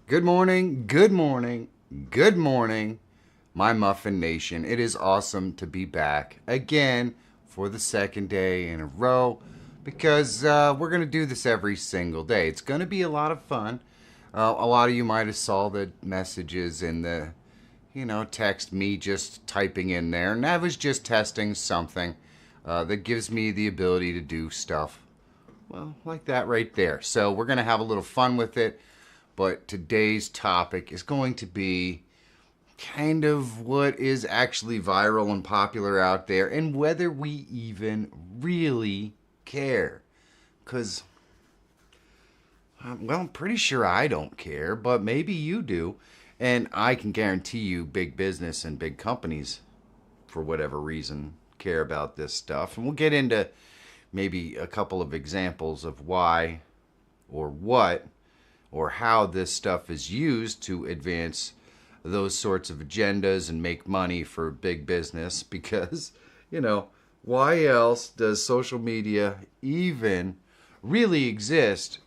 Good morning, good morning, good morning, my Muffin Nation. It is awesome to be back again for the second day in a row because we're going to do this every single day. It's going to be a lot of fun. A lot of you might have saw the messages in the, text me just typing in there. And I was just testing something that gives me the ability to do stuff, well, like that right there. So we're going to have a little fun with it. But today's topic is going to be kind of what is actually viral and popular out there and whether we even really care. Because, well, I'm pretty sure I don't care, but maybe you do. And I can guarantee you big business and big companies, for whatever reason, care about this stuff. And we'll get into maybe a couple of examples of why or what or how this stuff is used to advance those sorts of agendas and make money for big business because, why else does social media even really exist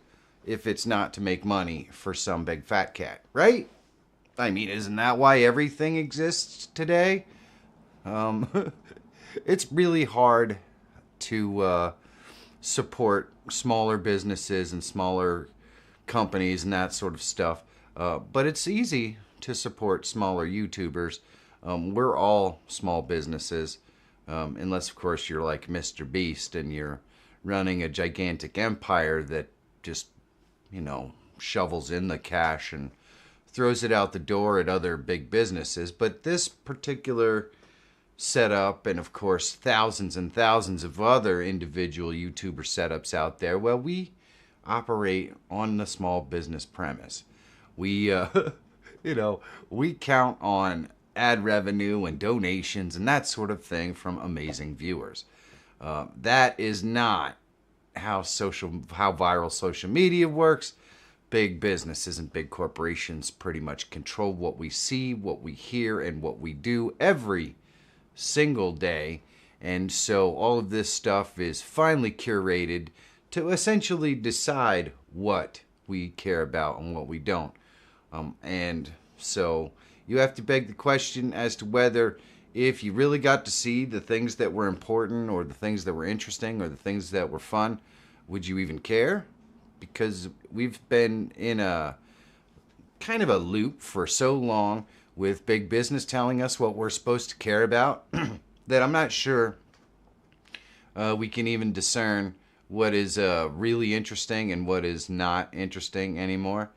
if it's not to make money for some big fat cat, right? I mean, isn't that why everything exists today? Um, it's really hard to support smaller businesses and smaller companies and that sort of stuff. But it's easy to support smaller YouTubers. We're all small businesses, unless, of course, you're like Mr. Beast and you're running a gigantic empire that just, shovels in the cash and throws it out the door at other big businesses. But this particular setup, and of course, thousands and thousands of other individual YouTuber setups out there, well, we operate on the small business premise. We, we count on ad revenue and donations and that sort of thing from amazing viewers. That is not how viral social media works. Big businesses and big corporations pretty much control what we see, what we hear, and what we do every single day. And so all of this stuff is finely curated to essentially decide what we care about and what we don't. And so you have to beg the question as to whether, if you really got to see the things that were important or the things that were interesting or the things that were fun, would you even care? Because we've been in a kind of a loop for so long with big business telling us what we're supposed to care about that I'm not sure we can even discern what is really interesting and what is not interesting anymore.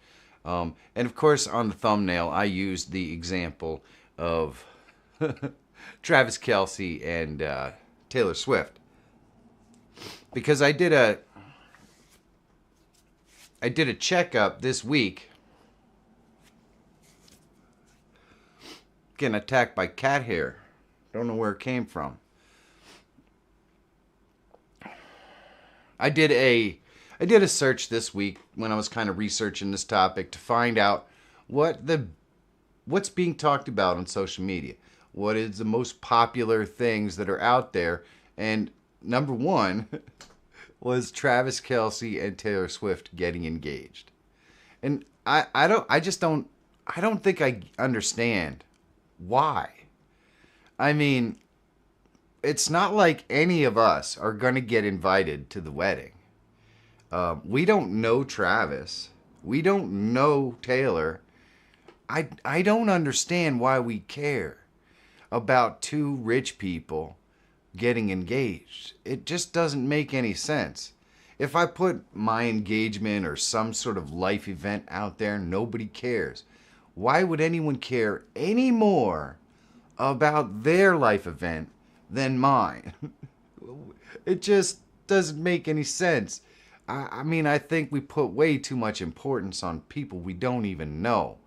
And of course, on the thumbnail, I used the example of Travis Kelce and Taylor Swift because I did a checkup this week. Getting attacked by cat hair. Don't know where it came from. I did a search this week when I was kind of researching this topic to find out what's being talked about on social media. What is the most popular things that are out there? And number one was Travis Kelce and Taylor Swift getting engaged. And I don't think I understand why. I mean, it's not like any of us are going to get invited to the wedding. We don't know Travis. We don't know Taylor. I don't understand why we care about two rich people getting engaged. It just doesn't make any sense. If I put my engagement or some sort of life event out there, nobody cares. Why would anyone care any more about their life event than mine? It just doesn't make any sense. I mean, I think we put way too much importance on people we don't even know.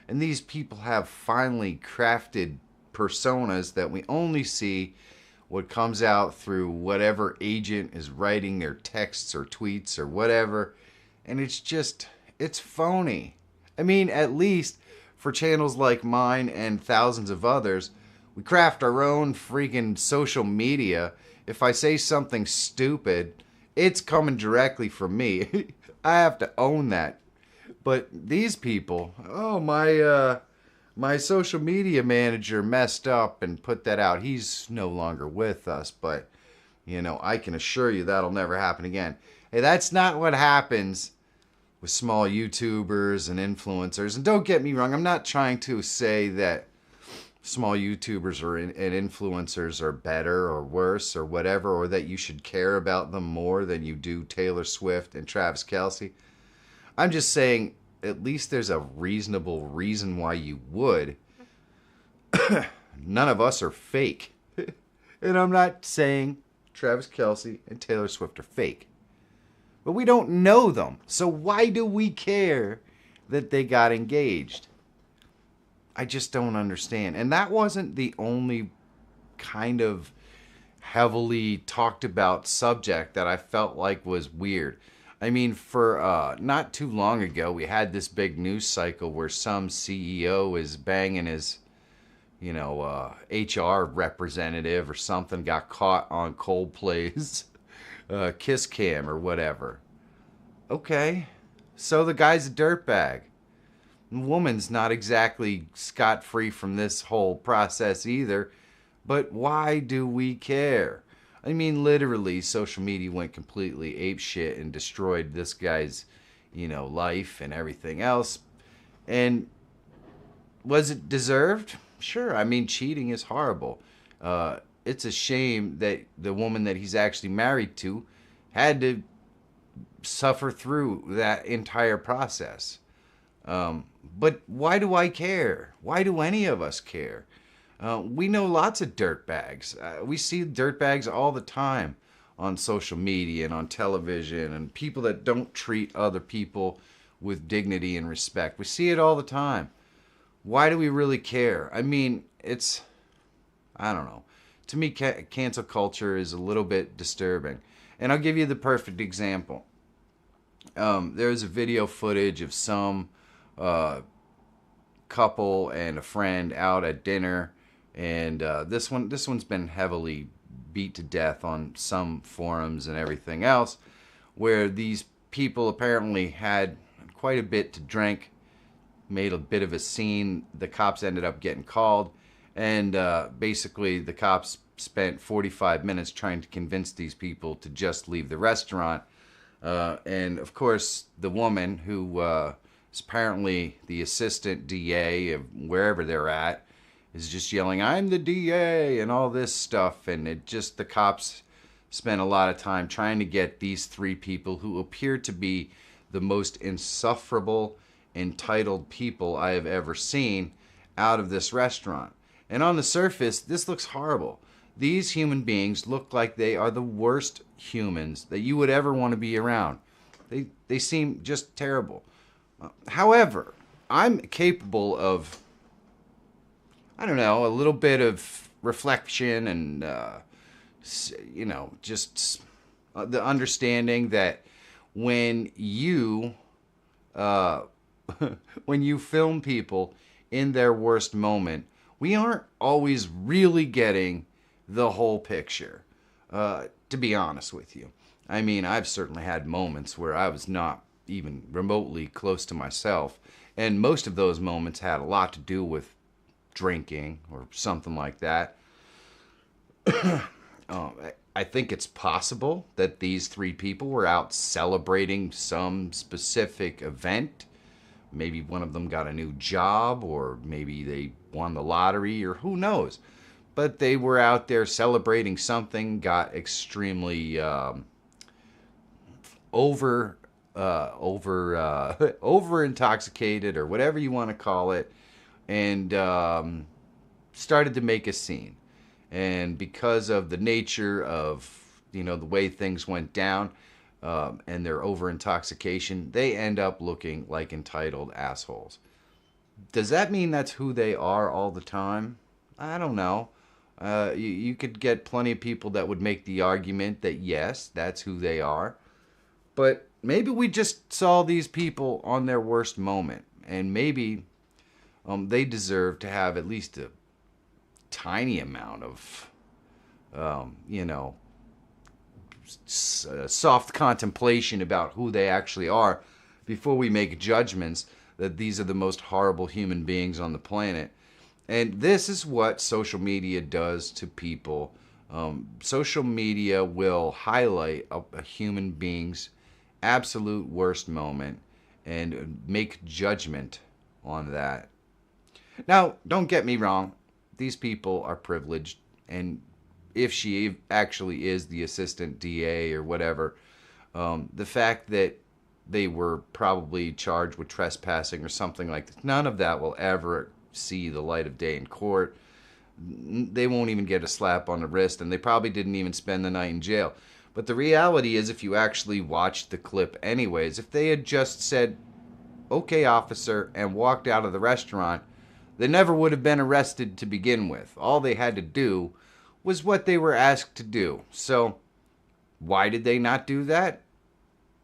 And these people have finely crafted personas that we only see what comes out through whatever agent is writing their texts or tweets or whatever. And it's phony. I mean, at least for channels like mine and thousands of others, we craft our own freaking social media. If I say something stupid, it's coming directly from me. I have to own that. But these people, oh my social media manager messed up and put that out. He's no longer with us, but I can assure you that'll never happen again. Hey, that's not what happens with small YouTubers and influencers. And don't get me wrong, I'm not trying to say that small YouTubers and influencers are better or worse or whatever, or that you should care about them more than you do Taylor Swift and Travis Kelce. I'm just saying at least there's a reasonable reason why you would. None of us are fake. And I'm not saying Travis Kelce and Taylor Swift are fake. But we don't know them. So why do we care that they got engaged? I just don't understand. And that wasn't the only kind of heavily talked about subject that I felt like was weird. I mean, for not too long ago, we had this big news cycle where some CEO is banging his, HR representative or something, got caught on Coldplay's Kiss Cam or whatever. Okay, so the guy's a dirtbag. The woman's not exactly scot-free from this whole process either, but why do we care? I mean, literally, social media went completely apeshit and destroyed this guy's, life and everything else. And was it deserved? Sure. I mean, cheating is horrible. It's a shame that the woman that he's actually married to had to suffer through that entire process. But why do I care? Why do any of us care? We know lots of dirtbags. We see dirtbags all the time on social media and on television, and people that don't treat other people with dignity and respect. We see it all the time. Why do we really care? I mean, I don't know. To me, cancel culture is a little bit disturbing. And I'll give you the perfect example. There's a video footage of some couple and a friend out at dinner, and this one's been heavily beat to death on some forums and everything else, where these people apparently had quite a bit to drink, made a bit of a scene. The cops ended up getting called, and basically the cops spent 45 minutes trying to convince these people to just leave the restaurant. And of course, the woman who is apparently the assistant DA of wherever they're at is just yelling, "I'm the DA," and all this stuff. And the cops spent a lot of time trying to get these three people who appear to be the most insufferable, entitled people I have ever seen out of this restaurant. And on the surface, this looks horrible. These human beings look like they are the worst humans that you would ever want to be around. They seem just terrible. However, I'm capable of, I don't know, a little bit of reflection and, just the understanding that when you when you film people in their worst moment, we aren't always really getting the whole picture, to be honest with you. I mean, I've certainly had moments where I was not even remotely close to myself, and most of those moments had a lot to do with drinking or something like that. I think it's possible that these three people were out celebrating some specific event. Maybe one of them got a new job, or maybe they won the lottery, or who knows. But they were out there celebrating something, got extremely over intoxicated, or whatever you want to call it, and started to make a scene. And because of the nature of the way things went down, and their over intoxication, they end up looking like entitled assholes. Does that mean that's who they are all the time? I don't know. You could get plenty of people that would make the argument that yes, that's who they are. But maybe we just saw these people on their worst moment, and maybe they deserve to have at least a tiny amount of, soft contemplation about who they actually are, before we make judgments that these are the most horrible human beings on the planet. And this is what social media does to people. Social media will highlight a human being's absolute worst moment and make judgment on that. Now, don't get me wrong, these people are privileged, and if she actually is the assistant DA or whatever, the fact that they were probably charged with trespassing or something like this, none of that will ever see the light of day in court. They won't even get a slap on the wrist, and they probably didn't even spend the night in jail. But the reality is, if you actually watched the clip anyways, if they had just said, okay, officer, and walked out of the restaurant, they never would have been arrested to begin with. All they had to do was what they were asked to do. So, why did they not do that?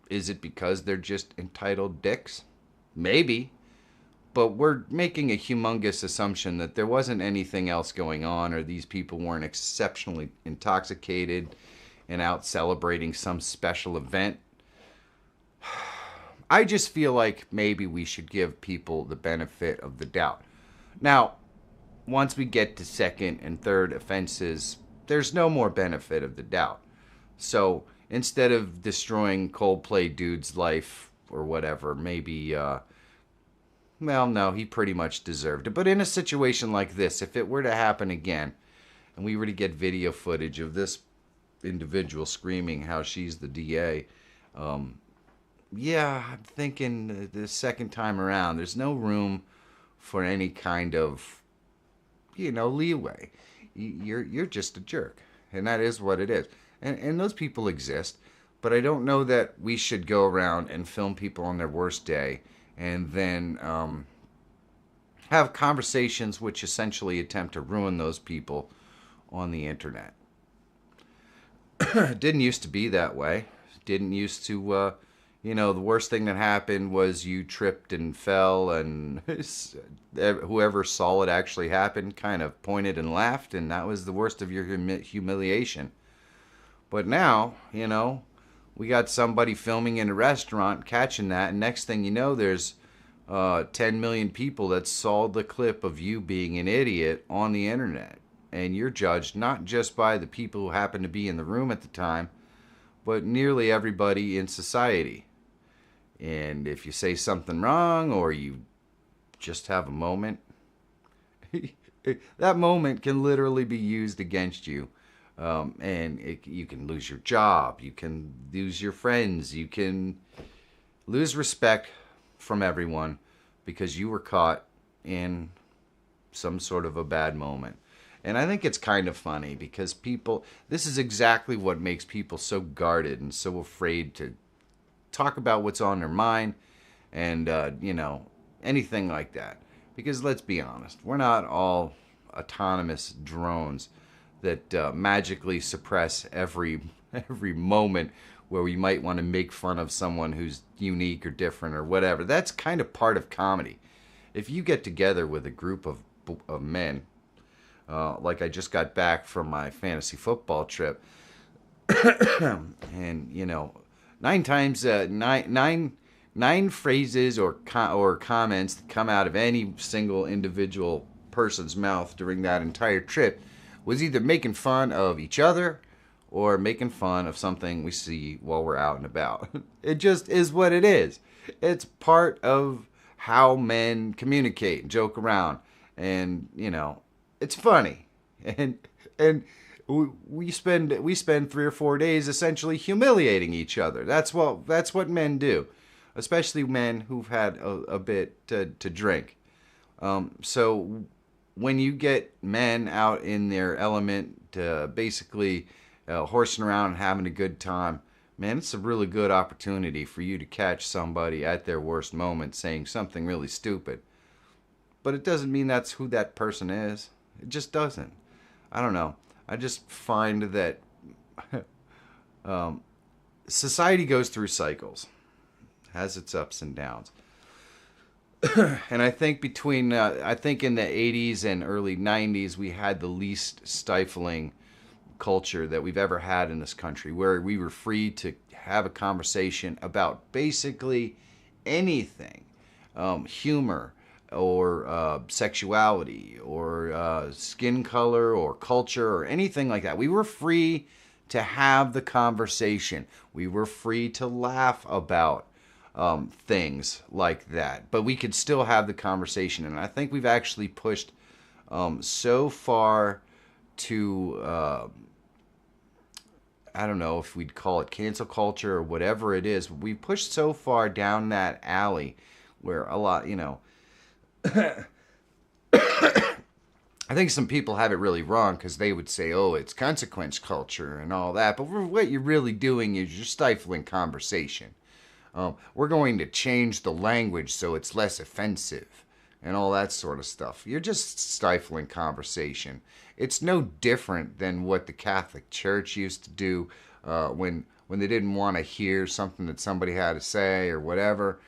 Is it because they're just entitled dicks? Maybe. But we're making a humongous assumption that there wasn't anything else going on, or these people weren't exceptionally intoxicated and out celebrating some special event. I just feel like maybe we should give people the benefit of the doubt. Now, once we get to second and third offenses, there's no more benefit of the doubt. So instead of destroying Coldplay dude's life or whatever, maybe, well, no, he pretty much deserved it. But in a situation like this, if it were to happen again, and we were to get video footage of this individual screaming how she's the DA, yeah, I'm thinking the second time around, there's no room for any kind of, leeway. You're just a jerk, and that is what it is. And those people exist, but I don't know that we should go around and film people on their worst day and then have conversations which essentially attempt to ruin those people on the internet. It didn't used to be that way. It didn't used to, the worst thing that happened was you tripped and fell, and whoever saw it actually happen kind of pointed and laughed, and that was the worst of your humiliation. But now, we got somebody filming in a restaurant, catching that, and next thing you know, there's 10 million people that saw the clip of you being an idiot on the internet. And you're judged not just by the people who happen to be in the room at the time, but nearly everybody in society. And if you say something wrong or you just have a moment, that moment can literally be used against you. You can lose your job, you can lose your friends, you can lose respect from everyone because you were caught in some sort of a bad moment. And I think it's kind of funny because this is exactly what makes people so guarded and so afraid to talk about what's on their mind and, anything like that. Because let's be honest, we're not all autonomous drones that magically suppress every moment where we might want to make fun of someone who's unique or different or whatever. That's kind of part of comedy. If you get together with a group of men, like I just got back from my fantasy football trip, and nine phrases or comments that come out of any single individual person's mouth during that entire trip was either making fun of each other or making fun of something we see while we're out and about. It just is what it is. It's part of how men communicate and joke around, and it's funny, and we spend 3 or 4 days essentially humiliating each other. That's what men do, especially men who've had a bit to drink. So when you get men out in their element, basically horsing around and having a good time, man, it's a really good opportunity for you to catch somebody at their worst moment saying something really stupid. But it doesn't mean that's who that person is. It just doesn't. I don't know. I just find that society goes through cycles, has its ups and downs. And I think in the 80s and early 90s, we had the least stifling culture that we've ever had in this country, where we were free to have a conversation about basically anything, humor or sexuality or skin color or culture or anything like that. We were free to have the conversation. We were free to laugh about things like that, but we could still have the conversation. And I think we've actually pushed so far to I don't know if we'd call it cancel culture or whatever it is. We pushed so far down that alley where a lot, I think some people have it really wrong because they would say, oh, it's consequence culture and all that. But what you're really doing is you're stifling conversation. We're going to change the language so it's less offensive and all that sort of stuff. You're just stifling conversation. It's no different than what the Catholic Church used to do when they didn't want to hear something that somebody had to say or whatever.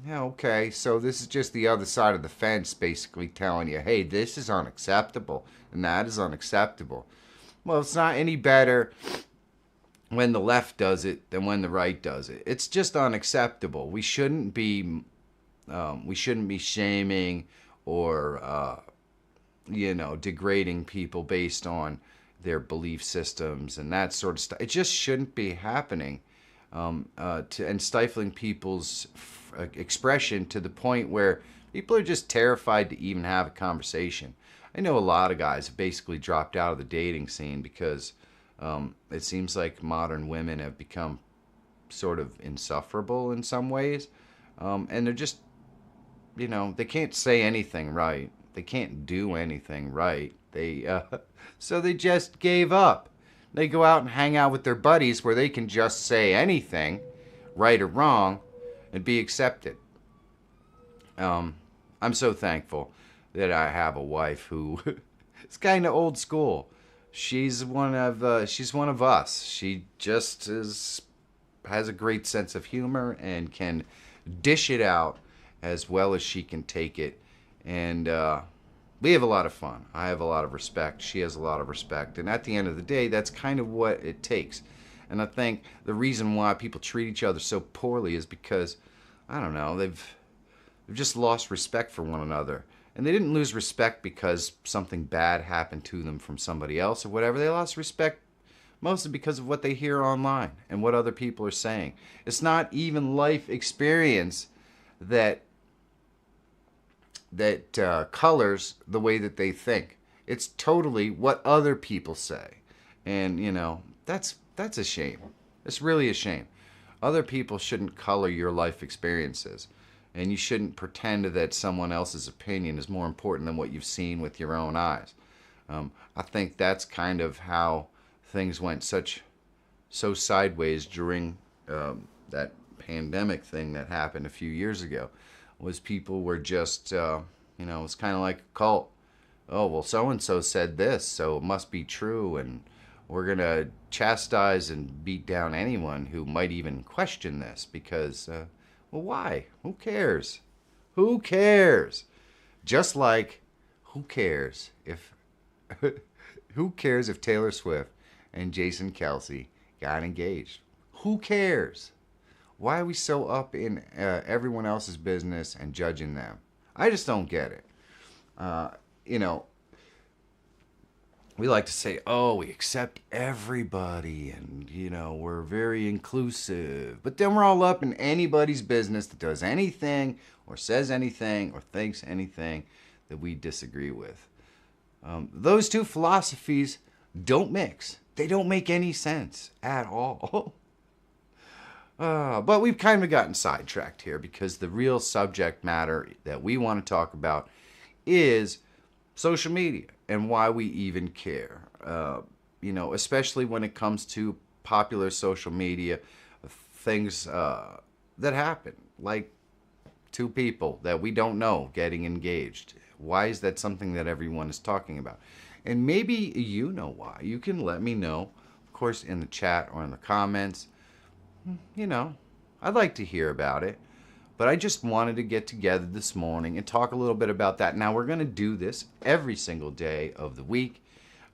Yeah, okay, so this is just the other side of the fence basically telling you, hey, this is unacceptable and that is unacceptable. Well, it's not any better when the left does it than when the right does it. It's just unacceptable. We shouldn't be shaming or degrading people based on their belief systems and that sort of stuff. It just shouldn't be happening, and stifling people's expression to the point where people are just terrified to even have a conversation. I know a lot of guys have basically dropped out of the dating scene because it seems like modern women have become sort of insufferable in some ways, and they're just, they can't say anything right. They can't do anything right. So they just gave up. They go out and hang out with their buddies where they can just say anything, right or wrong, and be accepted. I'm so thankful that I have a wife who is kind of old school. She's one of us. She just has a great sense of humor and can dish it out as well as she can take it. And we have a lot of fun. I have a lot of respect. She has a lot of respect. And at the end of the day, that's kind of what it takes. And I think the reason why people treat each other so poorly is because, I don't know, they've just lost respect for one another. And they didn't lose respect because something bad happened to them from somebody else or whatever. They lost respect mostly because of what they hear online and what other people are saying. It's not even life experience that colors the way that they think. It's totally what other people say. And, that's a shame. It's really a shame. Other people shouldn't color your life experiences. And you shouldn't pretend that someone else's opinion is more important than what you've seen with your own eyes. I think that's kind of how things went so sideways during that pandemic thing that happened a few years ago. Was people were just, it's kind of like a cult. Oh, well, so-and-so said this, so it must be true, and we're going to chastise and beat down anyone who might even question this because, well, why? Who cares? Who cares? Just like, who cares if Taylor Swift and Jason Kelce got engaged? Who cares? Why are we so up in everyone else's business and judging them? I just don't get it. We like to say, oh, we accept everybody and, we're very inclusive. But then we're all up in anybody's business that does anything or says anything or thinks anything that we disagree with. Those two philosophies don't mix. They don't make any sense at all. But we've kind of gotten sidetracked here because the real subject matter that we want to talk about is social media and why we even care. Especially when it comes to popular social media, things that happen, like two people that we don't know getting engaged. Why is that something that everyone is talking about? And maybe you know why. You can let me know, of course, in the chat or in the comments. I'd like to hear about it. But I just wanted to get together this morning and talk a little bit about that. Now, we're going to do this every single day of the week.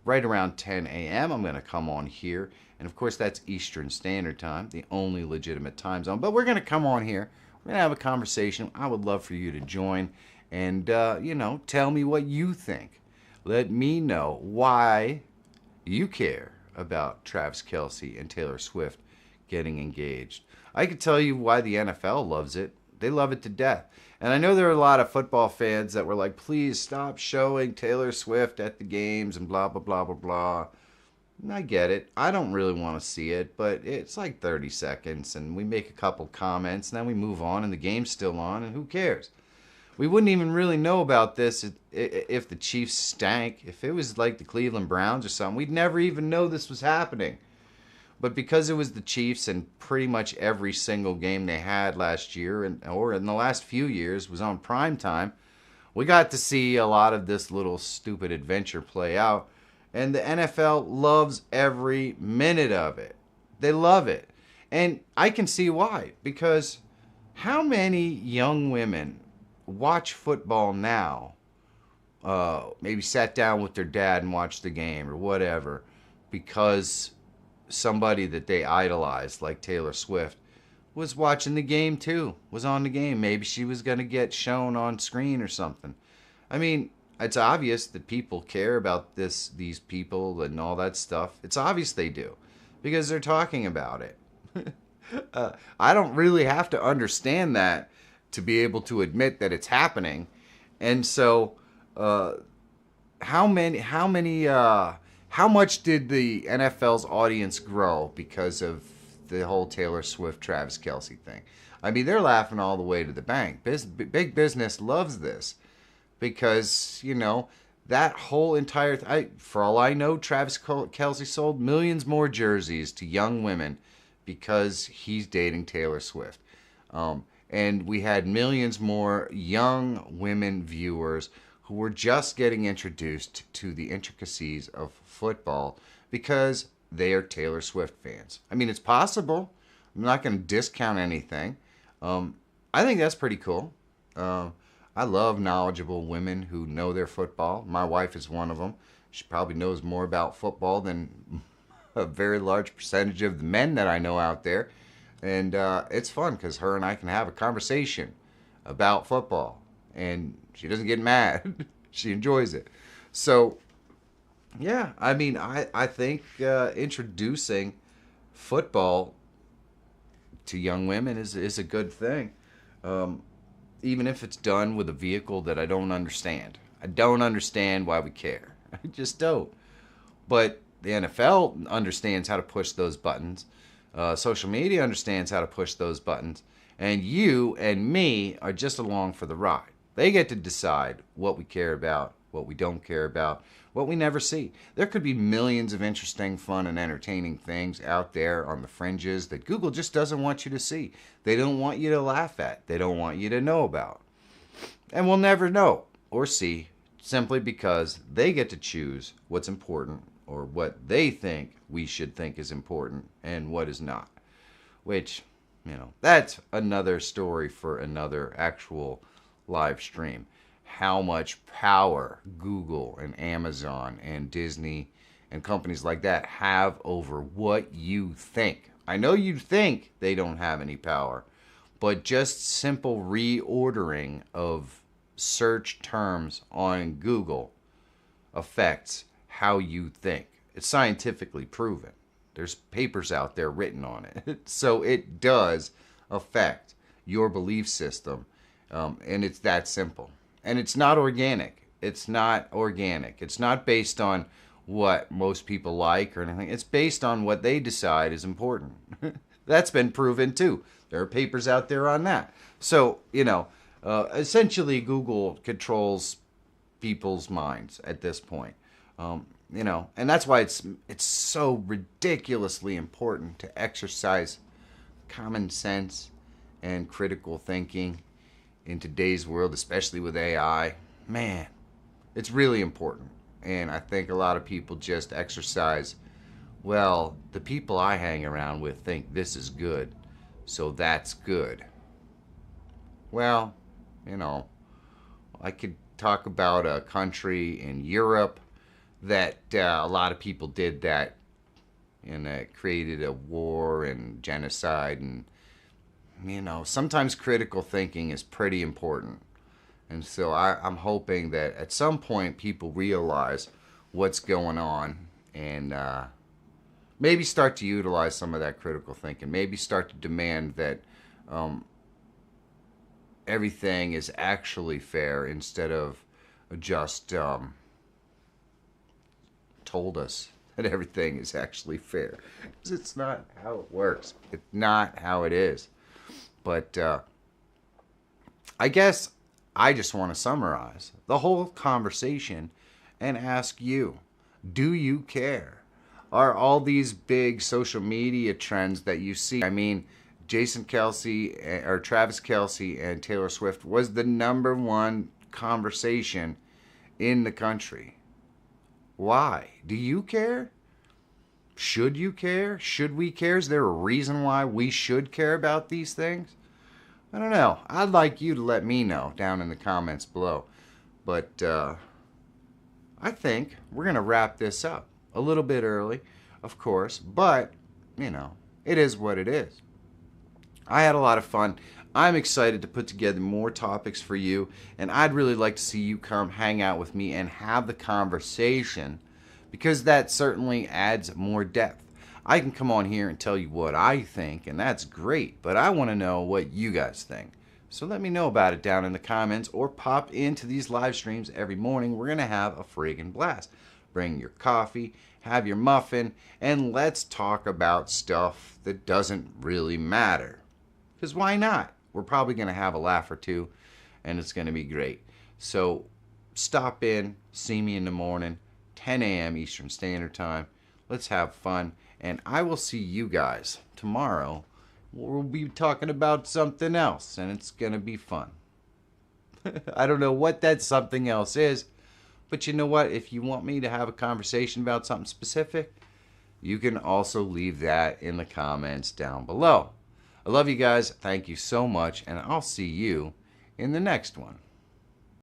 Right around 10 a.m., I'm going to come on here. And, of course, that's Eastern Standard Time, the only legitimate time zone. But we're going to come on here We're going to have a conversation. I would love for you to join and, tell me what you think. Let me know why you care about Travis Kelce and Taylor Swift getting engaged. I could tell you why the NFL loves it. They love it to death. And I know there are a lot of football fans that were like, please stop showing Taylor Swift at the games and blah, blah, blah, blah, blah. And I get it. I don't really want to see it, but it's like 30 seconds and we make a couple comments and then we move on and the game's still on and who cares? We wouldn't even really know about this if the Chiefs stank. If it was like the Cleveland Browns or something, we'd never even know this was happening. But because it was the Chiefs and pretty much every single game they had last year or in the last few years was on prime time, we got to see a lot of this little stupid adventure play out. And the NFL loves every minute of it. They love it. And I can see why. Because how many young women watch football now, maybe sat down with their dad and watched the game or whatever, because somebody that they idolized, like Taylor Swift, was watching the game too, was on the game. Maybe she was going to get shown on screen or something. I mean, it's obvious that people care about these people and all that stuff. It's obvious they do because they're talking about it. I don't really have to understand that to be able to admit that it's happening. And so, how much did the NFL's audience grow because of the whole Taylor Swift, Travis Kelce thing? I mean, they're laughing all the way to the bank. Big business loves this because, that whole entire... for all I know, Travis Kelce sold millions more jerseys to young women because he's dating Taylor Swift. And we had millions more young women viewers who were just getting introduced to the intricacies of football because they are Taylor Swift fans. I mean, it's possible. I'm not going to discount anything. I think that's pretty cool. I love knowledgeable women who know their football. My wife is one of them. She probably knows more about football than a very large percentage of the men that I know out there. And it's fun because her and I can have a conversation about football. And she doesn't get mad. She enjoys it. So, yeah, I mean, I think introducing football to young women is a good thing. Even if it's done with a vehicle that I don't understand. I don't understand why we care. I just don't. But the NFL understands how to push those buttons. Social media understands how to push those buttons. And you and me are just along for the ride. They get to decide what we care about, what we don't care about, what we never see. There could be millions of interesting, fun, and entertaining things out there on the fringes that Google just doesn't want you to see. They don't want you to laugh at. They don't want you to know about. And we'll never know or see simply because they get to choose what's important or what they think we should think is important and what is not. Which, that's another story for another actual live stream. How much power Google and Amazon and Disney and companies like that have over what you think. I know you think they don't have any power, but just simple reordering of search terms on Google affects how you think. It's scientifically proven. There's papers out there written on it. So it does affect your belief system. And it's that simple. And it's not organic. It's not organic. It's not based on what most people like or anything. It's based on what they decide is important. That's been proven too. There are papers out there on that. So, essentially Google controls people's minds at this point. And that's why it's so ridiculously important to exercise common sense and critical thinking in today's world, especially with AI. Man, it's really important. And I think a lot of people just exercise, well, the people I hang around with think this is good, so that's good. Well, I could talk about a country in Europe that a lot of people did that and created a war and genocide and sometimes critical thinking is pretty important. And so I'm hoping that at some point people realize what's going on and maybe start to utilize some of that critical thinking. Maybe start to demand that everything is actually fair instead of just told us that everything is actually fair. Because it's not how it works. It's not how it is. But I guess I just want to summarize the whole conversation and ask you, do you care? Are all these big social media trends that you see, I mean, Jason Kelsey or Travis Kelsey and Taylor Swift was the #1 conversation in the country. Why? Do you care? Should you care? Should we care? Is there a reason why we should care about these things? I don't know. I'd like you to let me know down in the comments below. But I think we're going to wrap this up a little bit early, of course. But, it is what it is. I had a lot of fun. I'm excited to put together more topics for you. And I'd really like to see you come hang out with me and have the conversation, because that certainly adds more depth. I can come on here and tell you what I think, and that's great, but I want to know what you guys think. So let me know about it down in the comments, or pop into these live streams every morning. We're going to have a friggin' blast. Bring your coffee, have your muffin, and let's talk about stuff that doesn't really matter. Because why not? We're probably going to have a laugh or two, and it's going to be great. So stop in, see me in the morning, 10 a.m. Eastern Standard Time. Let's have fun, and I will see you guys tomorrow. We'll be talking about something else, and it's going to be fun. I don't know what that something else is, but you know what? If you want me to have a conversation about something specific, you can also leave that in the comments down below. I love you guys. Thank you so much, and I'll see you in the next one.